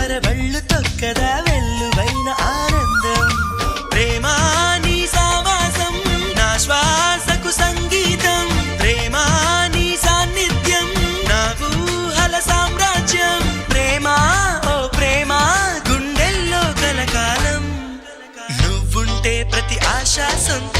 వరవళ్ళు తొక్కదా వెల్లువైన ఆనందం ప్రేమా నీ సావాసం నా శ్వాసకు సంగీతం ప్రేమా నీ సాన్నిధ్యం నా ఊహల సామ్రాజ్యం ప్రేమా ఓ ప్రేమా గుండెల్లో కలకాలం నువ్వుంటే ప్రతి ఆశ సొంత